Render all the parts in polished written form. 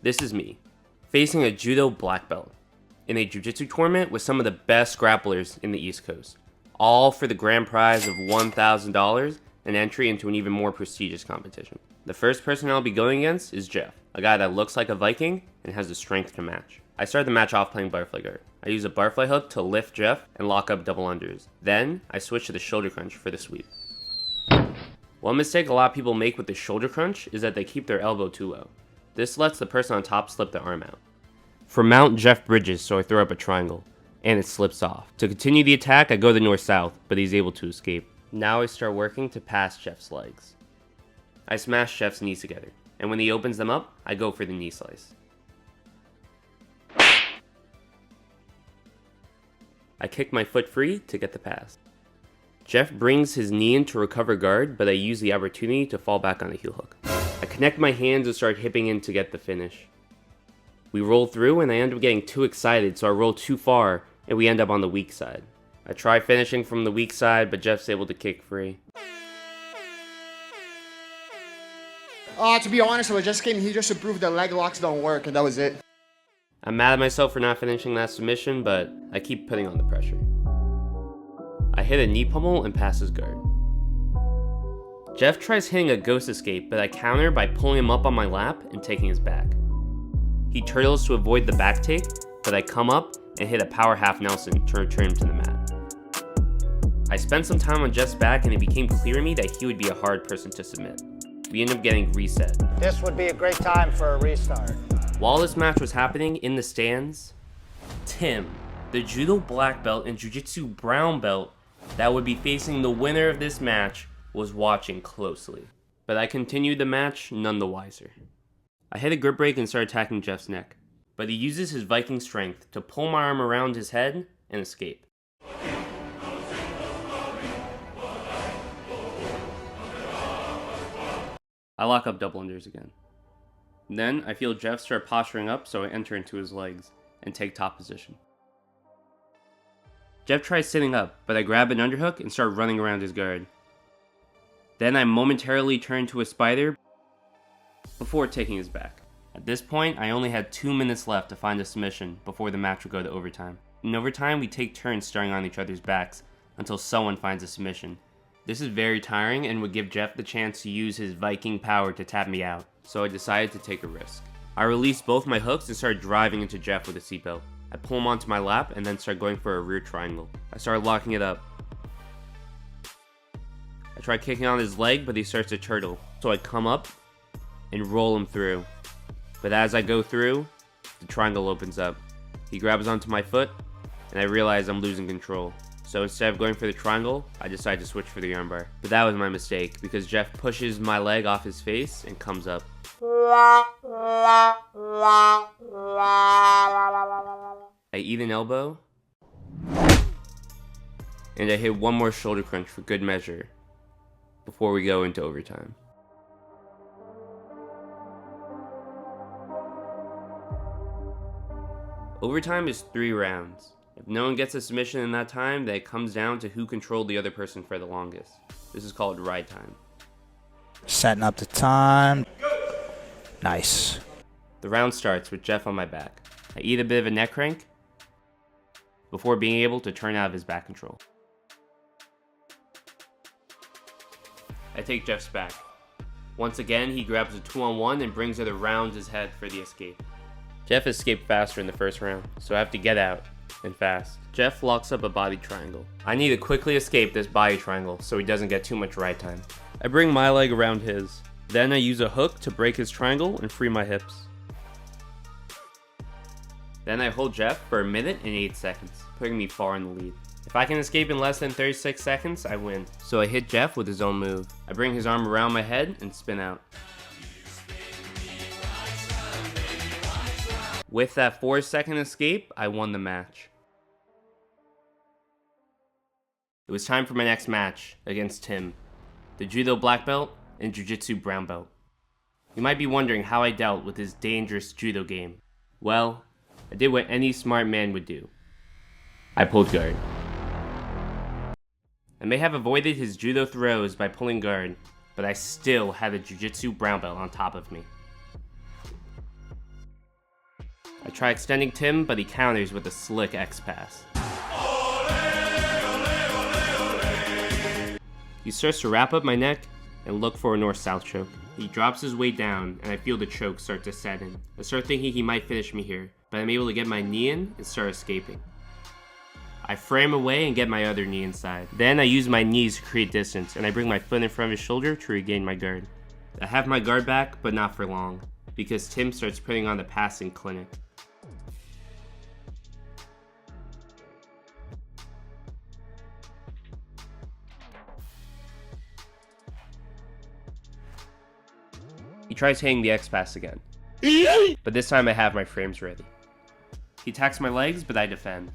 This is me, facing a Judo Black Belt, in a Jiu-Jitsu tournament with some of the best grapplers in the East Coast, all for the grand prize of $1,000 and entry into an even more prestigious competition. The first person I'll be going against is Jeff, a guy that looks like a Viking and has the strength to match. I start the match off playing butterfly guard. I use a butterfly hook to lift Jeff and lock up double unders. Then, I switch to the shoulder crunch for the sweep. One mistake a lot of people make with the shoulder crunch is that they keep their elbow too low. This lets the person on top slip the arm out. For mount, Jeff bridges, so I throw up a triangle, and it slips off. To continue the attack, I go the north-south, but he's able to escape. Now I start working to pass Jeff's legs. I smash Jeff's knees together, and when he opens them up, I go for the knee slice. I kick my foot free to get the pass. Jeff brings his knee in to recover guard, but I use the opportunity to fall back on the heel hook. I connect my hands and start hipping in to get the finish. We roll through and I end up getting too excited, so I roll too far and we end up on the weak side. I try finishing from the weak side, but Jeff's able to kick free. To be honest, he just proved that leg locks don't work, and that was it. I'm mad at myself for not finishing that submission, but I keep putting on the pressure. I hit a knee pummel and pass his guard. Jeff tries hitting a ghost escape, but I counter by pulling him up on my lap and taking his back. He turtles to avoid the back take, but I come up and hit a power half Nelson to return him to the mat. I spent some time on Jeff's back and it became clear to me that he would be a hard person to submit. We ended up getting reset. This would be a great time for a restart. While this match was happening in the stands, Tim, the Judo Black Belt and Jiu-Jitsu Brown Belt that would be facing the winner of this match, was watching closely. But I continued the match none the wiser. I hit a grip break and start attacking Jeff's neck, but he uses his Viking strength to pull my arm around his head and escape. I lock up double unders again. Then I feel Jeff start posturing up, so I enter into his legs and take top position. Jeff tries sitting up, but I grab an underhook and start running around his guard. Then I momentarily turn to a spider before taking his back. At this point, I only had 2 minutes left to find a submission before the match would go to overtime. In overtime, we take turns starting on each other's backs until someone finds a submission. This is very tiring and would give Jeff the chance to use his Viking power to tap me out, so I decided to take a risk. I released both my hooks and started driving into Jeff with a seatbelt. I pull him onto my lap and then start going for a rear triangle. I started locking it up. I try kicking on his leg, but he starts to turtle, so I come up and roll him through. But as I go through, the triangle opens up. He grabs onto my foot, and I realize I'm losing control. So instead of going for the triangle, I decide to switch for the armbar. But that was my mistake, because Jeff pushes my leg off his face and comes up. I eat an elbow, and I hit one more shoulder crunch for good measure before we go into overtime. Overtime is 3 rounds. If no one gets a submission in that time, then it comes down to who controlled the other person for the longest. This is called ride time. Setting up the time. Nice. The round starts with Jeff on my back. I eat a bit of a neck crank before being able to turn out of his back control. I take Jeff's back. Once again, he grabs a 2-on-1 and brings it around his head for the escape. Jeff escaped faster in the first round, so I have to get out, and fast. Jeff locks up a body triangle. I need to quickly escape this body triangle so he doesn't get too much ride time. I bring my leg around his. Then I use a hook to break his triangle and free my hips. Then I hold Jeff for 1 minute and 8 seconds, putting me far in the lead. If I can escape in less than 36 seconds, I win. So I hit Jeff with his own move. I bring his arm around my head and spin out. With that 4-second escape, I won the match. It was time for my next match against Tim, the Judo Black Belt and Jiu-Jitsu Brown Belt. You might be wondering how I dealt with his dangerous judo game. Well, I did what any smart man would do. I pulled guard. I may have avoided his judo throws by pulling guard, but I still had a Jiu-Jitsu Brown Belt on top of me. I try extending Tim, but he counters with a slick X pass. He starts to wrap up my neck and look for a north-south choke. He drops his weight down, and I feel the choke start to set in. I start thinking he might finish me here, but I'm able to get my knee in and start escaping. I frame away and get my other knee inside. Then I use my knees to create distance, and I bring my foot in front of his shoulder to regain my guard. I have my guard back, but not for long, because Tim starts putting on the passing clinic. He tries hitting the X-Pass again, but this time I have my frames ready. He attacks my legs, but I defend,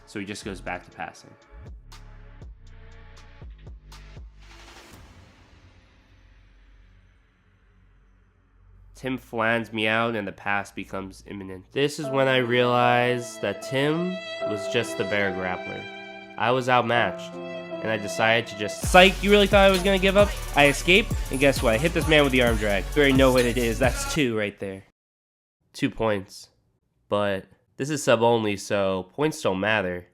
so he just goes back to passing. Tim flans me out and the pass becomes imminent. This is when I realized that Tim was just the better grappler. I was outmatched, and I decided to just, psych, you really thought I was gonna give up? I escape, and guess what? I hit this man with the arm drag. You already know what it is. That's 2 right there. 2 points. But this is sub only, so points don't matter.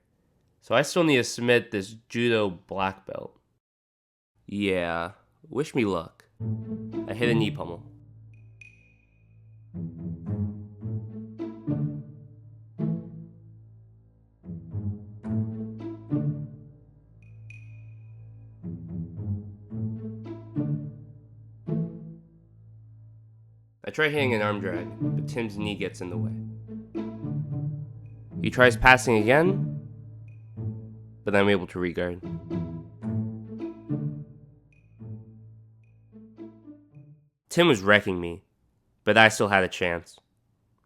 So I still need to submit this Judo Black Belt. Yeah, wish me luck. I hit a knee pummel. I try hitting an arm drag, but Tim's knee gets in the way. He tries passing again, but I'm able to regard. Tim was wrecking me, but I still had a chance.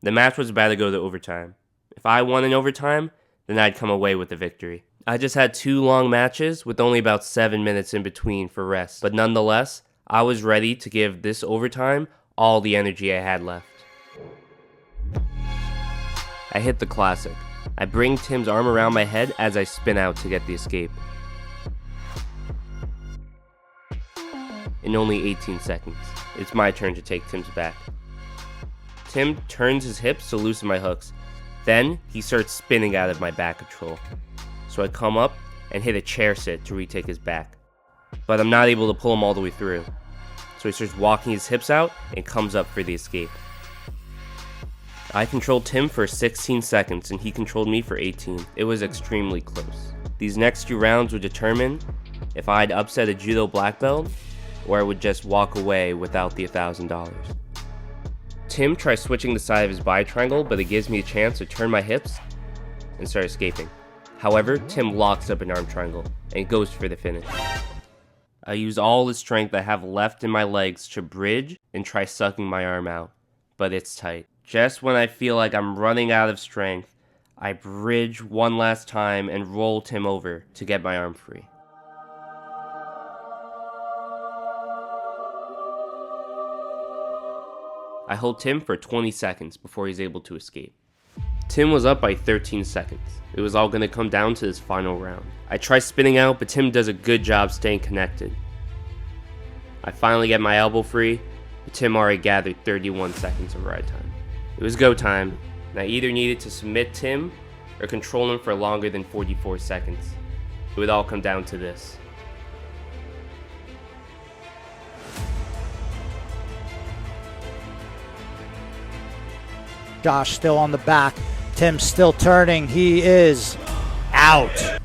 The match was about to go to overtime. If I won in overtime, then I'd come away with the victory. I just had 2 long matches with only about 7 minutes in between for rest, but nonetheless, I was ready to give this overtime all the energy I had left. I hit the classic. I bring Tim's arm around my head as I spin out to get the escape. In only 18 seconds, it's my turn to take Tim's back. Tim turns his hips to loosen my hooks. Then he starts spinning out of my back control. So I come up and hit a chair sit to retake his back. But I'm not able to pull him all the way through. So he starts walking his hips out and comes up for the escape. I controlled Tim for 16 seconds and he controlled me for 18. It was extremely close. These next 2 rounds would determine if I'd upset a Judo Black Belt or I would just walk away without the $1,000. Tim tries switching the side of his bi-triangle, but it gives me a chance to turn my hips and start escaping. However, Tim locks up an arm triangle and goes for the finish. I use all the strength I have left in my legs to bridge and try sucking my arm out, but it's tight. Just when I feel like I'm running out of strength, I bridge one last time and roll Tim over to get my arm free. I hold Tim for 20 seconds before he's able to escape. Tim was up by 13 seconds. It was all going to come down to this final round. I try spinning out, but Tim does a good job staying connected. I finally get my elbow free, but Tim already gathered 31 seconds of ride time. It was go time, and I either needed to submit Tim or control him for longer than 44 seconds. It would all come down to this. Josh still on the back. Tim still turning. He is out.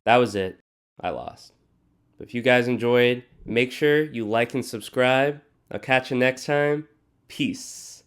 That was it. I lost. But if you guys enjoyed, make sure you like and subscribe. I'll catch you next time. Peace.